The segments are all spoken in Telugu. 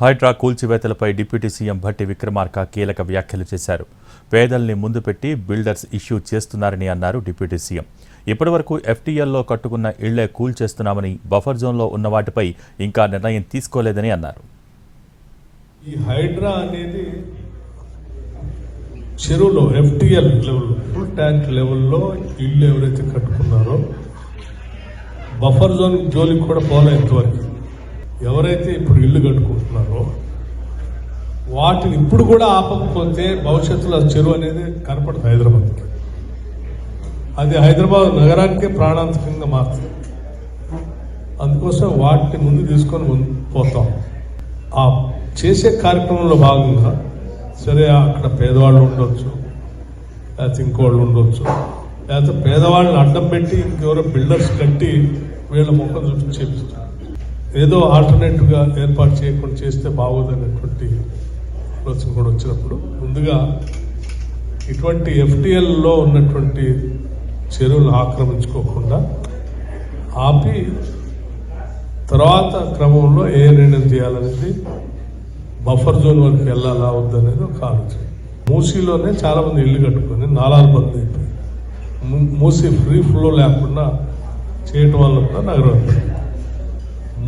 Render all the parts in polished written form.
హైడ్రా కూల్చివేతలపై డిప్యూటీ సీఎం భట్టి విక్రమార్క కీలక వ్యాఖ్యలు చేశారు. పేదల్ని ముందు పెట్టి బిల్డర్స్ ఇష్యూ చేస్తున్నారని అన్నారు డిప్యూటీ సీఎం. ఇప్పటివరకు ఎఫ్టీఎల్లో కట్టుకున్న ఇళ్లే కూల్చేస్తున్నామని, బఫర్ జోన్లో ఉన్న వాటిపై ఇంకా నిర్ణయం తీసుకోలేదని అన్నారు. ఈ హైడ్రా అనేది చెరువులో ఎఫ్టీఎల్ లెవెల్, ఫుల్ ట్యాంక్ లెవెల్లో ఇళ్ళు ఎవరైతే కట్టుకున్నారో బఫర్ జోన్ జోలికి కూడా పోలేంతవరకు ఎవరైతే ఇప్పుడు ఇల్లు కట్టుకుంటున్నారో వాటిని ఇప్పుడు కూడా ఆపకపోతే భవిష్యత్తులో చెరువు అనేది కనపడదు హైదరాబాద్కి. అది హైదరాబాద్ నగరానికే ప్రాణాంతకంగా మారుతుంది. అందుకోసం వాటిని ముందు తీసుకొని పోతాం. ఆ చేసే కార్యక్రమంలో భాగంగా సరే అక్కడ పేదవాళ్ళు ఉండొచ్చు, లేకపోతే ఇంకోళ్ళు ఉండొచ్చు, లేకపోతే పేదవాళ్ళని అడ్డం పెట్టి ఇంకెవరో బిల్డర్స్ కట్టి వీళ్ళ ముఖం చూసి చేపిస్తారు. ఏదో ఆల్టర్నేటివ్గా ఏర్పాటు చేయకుండా చేస్తే బాగోదనేటువంటి ఆలోచన కూడా వచ్చినప్పుడు ముందుగా ఇటువంటి ఎఫ్టీఎల్లో ఉన్నటువంటి చెరువులు ఆక్రమించుకోకుండా ఆపి తర్వాత క్రమంలో ఏ నిర్ణయం చేయాలనేది, బఫర్ జోన్ వరకు వెళ్ళాలా వద్దనేది ఒక ఆలోచన. మూసీలోనే చాలామంది ఇల్లు కట్టుకొని నాలాలు బంద్ అయిపోయి మూసీ ఫ్రీ ఫ్లో లేకుండా చేయటం వల్ల కూడా నగరం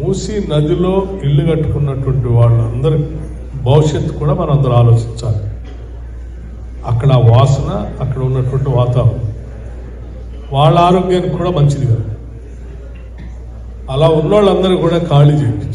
మూసీ నదిలో ఇల్లు కట్టుకున్నటువంటి వాళ్ళందరి భవిష్యత్తు కూడా మనం అందరూ ఆలోచించాలి. అక్కడ వాసన, అక్కడ ఉన్నటువంటి వాతావరణం వాళ్ళ ఆరోగ్యానికి కూడా మంచిది కాదు. అలా ఉన్న వాళ్ళందరూ కూడా ఖాళీ చేయించాలి.